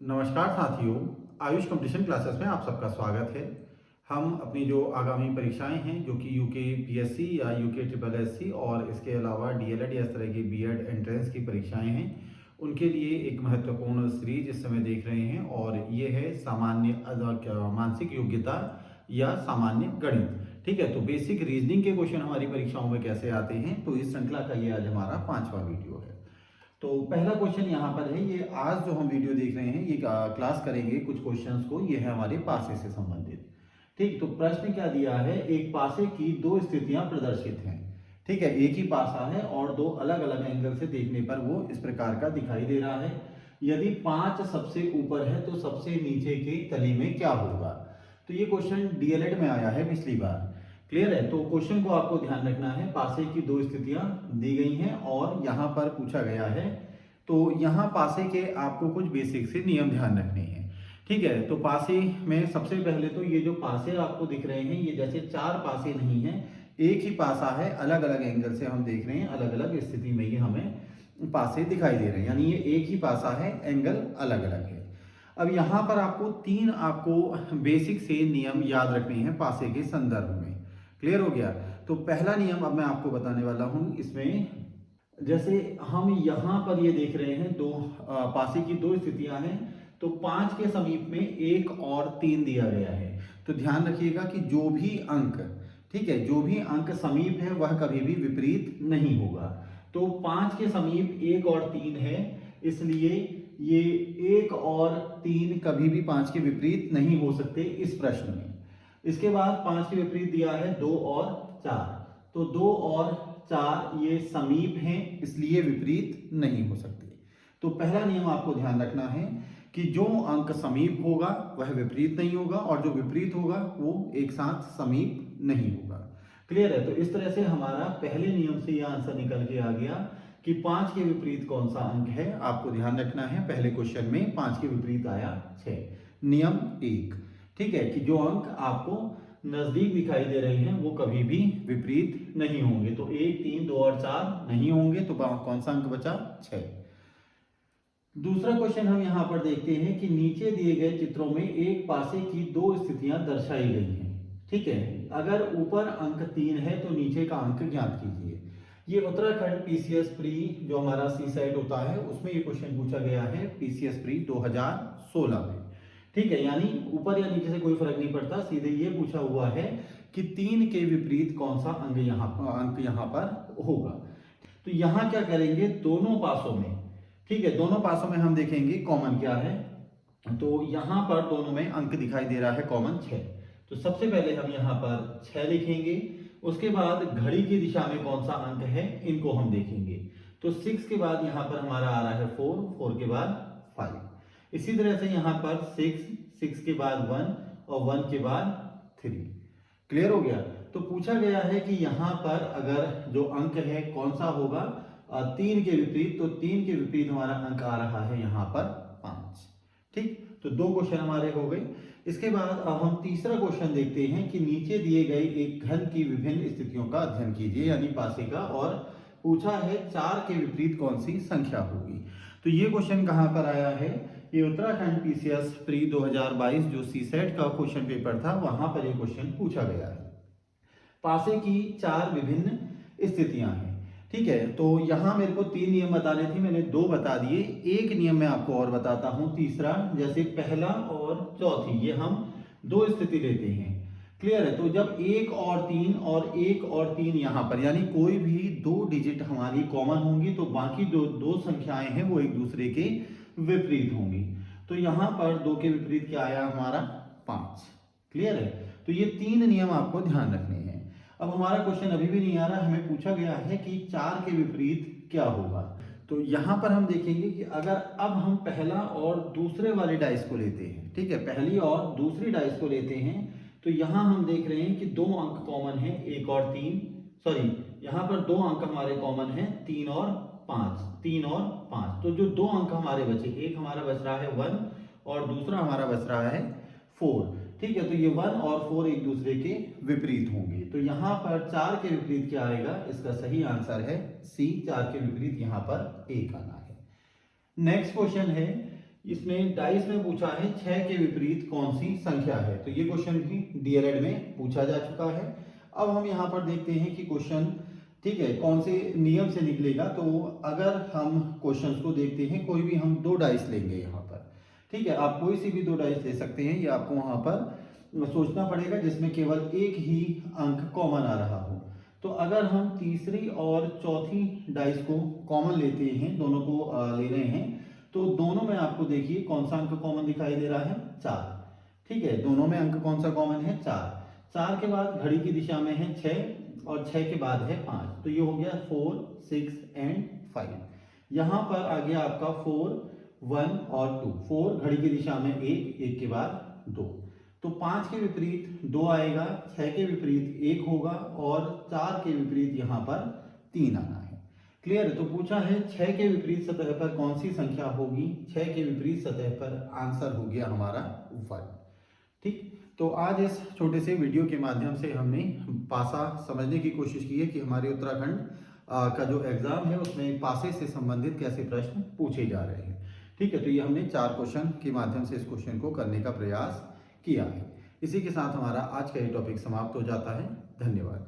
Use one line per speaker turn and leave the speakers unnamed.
नमस्कार साथियों, Ayush competition classes में आप सबका स्वागत है। हम अपनी जो आगामी परीक्षाएं हैं जो कि यूके पीएससी या यूके ट्रिपल एससी और इसके अलावा डीएलएड या इस तरह की बीएड एंट्रेंस की परीक्षाएं हैं, उनके लिए एक महत्वपूर्ण सीरीज इस समय देख रहे हैं और ये है मानसिक योग्यता या सामान्य गणित। ठीक है, तो बेसिक रीजनिंग के क्वेश्चन हमारी परीक्षाओं में कैसे आते हैं, तो इस श्रृंखला का ये आज हमारा 5वां वीडियो है। तो पहला क्वेश्चन यहाँ पर है, ये आज जो हम वीडियो देख रहे हैं ये क्लास करेंगे कुछ क्वेश्चंस को, ये है हमारे पासे से संबंधित। ठीक, तो प्रश्न क्या दिया है, एक पासे की दो स्थितियां प्रदर्शित हैं। ठीक है, एक ही पासा है और दो अलग अलग एंगल से देखने पर वो इस प्रकार का दिखाई दे रहा है। यदि 5 सबसे ऊपर है तो सबसे नीचे की तली में क्या होगा। तो ये क्वेश्चन डीएलएड में आया है पिछली बार। क्लियर है, तो क्वेश्चन को आपको ध्यान रखना है। पासे की दो स्थितियां दी गई हैं और यहां पर पूछा गया है, तो यहां पासे के आपको कुछ बेसिक से नियम ध्यान रखने हैं। ठीक है, तो पासे में सबसे पहले तो ये जो पासे आपको दिख रहे हैं ये जैसे 4 पासे नहीं है, एक ही पासा है, अलग अलग एंगल से हम देख रहे हैं, अलग अलग स्थिति में ये हमें पासे दिखाई दे रहे हैं, यानी ये एक ही पासा है, एंगल अलग अलग है। अब यहाँ पर आपको 3 बेसिक से नियम याद रखने हैं पासे के संदर्भ में। क्लियर हो गया, तो पहला नियम अब मैं आपको बताने वाला हूं। इसमें जैसे हम यहां पर ये देख रहे हैं, दो पासे की दो स्थितियां हैं, तो 5 के समीप में 1 और 3 दिया गया है। तो ध्यान रखिएगा कि जो भी अंक, ठीक है, जो भी अंक समीप है वह कभी भी विपरीत नहीं होगा। तो 5 के समीप 1 और 3 है, इसलिए ये 1 और 3 कभी भी 5 के विपरीत नहीं हो सकते इस प्रश्न में। इसके बाद 5 के विपरीत दिया है 2 और 4, तो 2 और 4 ये समीप हैं, इसलिए विपरीत नहीं हो सकते। तो पहला नियम आपको ध्यान रखना है कि जो अंक समीप होगा वह विपरीत नहीं होगा और जो विपरीत होगा वो एक साथ समीप नहीं होगा। क्लियर है, तो इस तरह से हमारा पहले नियम से यह आंसर निकल के आ गया कि 5 के विपरीत कौन सा अंक है, आपको ध्यान रखना है। पहले क्वेश्चन में 5 के विपरीत आया 6। नियम 1, ठीक है, कि जो अंक आपको नजदीक दिखाई दे रहे हैं वो कभी भी विपरीत नहीं होंगे। तो 1, 3, 2 और 4 नहीं होंगे, तो कौन सा अंक बचा, 6। दूसरा क्वेश्चन हम यहां पर देखते हैं कि नीचे दिए गए चित्रों में एक पासे की दो स्थितियां दर्शाई गई हैं। ठीक है, अगर ऊपर अंक 3 है तो नीचे का अंक ज्ञात कीजिए। ये उत्तराखंड पीसीएस प्री जो हमारा सी सेट होता है उसमें ये क्वेश्चन पूछा गया है, पीसीएस प्री 2016 में। ठीक है, यानी ऊपर या नीचे से कोई फर्क नहीं पड़ता, सीधे ये पूछा हुआ है कि 3 के विपरीत कौन सा अंक यहाँ पर होगा। तो यहां क्या करेंगे, दोनों पासों में, ठीक है, दोनों पासों में हम देखेंगे कॉमन क्या है। तो यहां पर दोनों में अंक दिखाई दे रहा है कॉमन 6। तो सबसे पहले हम यहां पर 6 लिखेंगे, उसके बाद घड़ी की दिशा में कौन सा अंक है इनको हम देखेंगे। तो 6 के बाद यहां पर हमारा आ रहा है 4, 4 के बाद 5। इसी तरह से यहां पर 6, 6 के बाद 1 और 1 के बाद 3। क्लियर हो गया, तो पूछा गया है कि यहां पर अगर जो अंक है कौन सा होगा 3 के विपरीत, तो 3 के विपरीत हमारा अंक आ रहा है यहां पर 5। ठीक, तो 2 क्वेश्चन हमारे हो गए। इसके बाद अब हम तीसरा क्वेश्चन देखते हैं कि नीचे दिए गए एक घन की विभिन्न स्थितियों का अध्ययन कीजिए, यानी पासे का, और पूछा है 4 के विपरीत कौन सी संख्या होगी। तो ये क्वेश्चन कहां पर आया है, ये उत्तराखंड पीसीएस प्री 2022 जो सी सेट का क्वेश्चन पेपर था वहां पर ये क्वेश्चन पूछा गया है। पासे की 4 विभिन्न स्थितियां हैं। ठीक है, तो यहां मेरे को 3 नियम बताने थे, मैंने 2 बता दिए। एक नियम मैं आपको और बताता हूं, तीसरा, जैसे पहला और चौथी, ये हम 2 स्थिति लेते हैं। क्लियर है, तो जब 1 और 3 और 1 और 3 यहां पर, यानी कोई भी 2 डिजिट हमारी कॉमन होंगी तो बाकी दो संख्याएं हैं वो एक दूसरे के विपरीत होंगी। तो यहां पर 2 के विपरीत क्या आया हमारा, 5। क्लियर है, तो ये 3 नियम आपको ध्यान रखने हैं। अब हमारा क्वेश्चन अभी भी नहीं आ रहा, हमें पूछा गया है कि 4 के विपरीत क्या होगा। तो यहां पर हम देखेंगे कि अगर अब हम पहला और दूसरे वाले डाइस को लेते हैं, ठीक है, पहली और दूसरी डाइस को लेते हैं, तो यहां हम देख रहे हैं कि 2 अंक कॉमन है, 1 और 3, सॉरी, यहां पर 2 अंक हमारे कॉमन है, 3 और 5, 3 और 5। तो जो 2 अंक हमारे बचे, एक हमारा बच रहा है 1 और दूसरा हमारा बच रहा है 4। ठीक है, तो ये 1 और 4 एक दूसरे के विपरीत होंगे। तो यहां पर 4 के विपरीत क्या आएगा, इसका सही आंसर है सी, 4 के विपरीत यहां पर 1 आना है। नेक्स्ट क्वेश्चन है इसमें डाइस में पूछा है 6 के विपरीत कौन सी संख्या है। तो ये क्वेश्चन भी डीएलएड में पूछा जा चुका है। अब हम यहाँ पर देखते हैं कि क्वेश्चन, ठीक है, कौन से नियम से निकलेगा। तो अगर हम क्वेश्चंस को देखते हैं, कोई भी हम 2 डाइस लेंगे यहाँ पर, ठीक है, आप कोई सी भी 2 डाइस ले सकते हैं। ये आपको वहाँ पर सोचना पड़ेगा जिसमें केवल एक ही अंक कॉमन आ रहा हो। तो अगर हम तीसरी और चौथी डाइस को कॉमन लेते हैं, दोनों को ले रहे हैं, तो दोनों में आपको देखिए कौन सा अंक कॉमन दिखाई दे रहा है, 4। ठीक है, दोनों में अंक कौन सा कॉमन है, 4। 4 के बाद घड़ी की दिशा में है 6 और 6 के बाद है 5। तो ये हो गया 4, 6 एंड 5। यहाँ पर आ गया आपका 4, 1 और 2। 4 घड़ी की दिशा में 1, 1 के बाद 2। तो 5 के विपरीत 2 आएगा, 6 के विपरीत 1 होगा और 4 के विपरीत यहाँ पर 3 आना है। क्लियर है। तो पूछा है 6 के विपरीत सतह पर कौन सी संख्या होगी। 6 के विपरीत सतह पर आंसर हो गया हमारा 1। ठीक, तो आज इस छोटे से वीडियो के माध्यम से हमने पासा समझने की कोशिश की है कि हमारे उत्तराखंड का जो एग्जाम है उसमें पासे से संबंधित कैसे प्रश्न पूछे जा रहे हैं। ठीक है, तो ये हमने 4 क्वेश्चन के माध्यम से इस क्वेश्चन को करने का प्रयास किया है। इसी के साथ हमारा आज का ये टॉपिक समाप्त हो जाता है। धन्यवाद।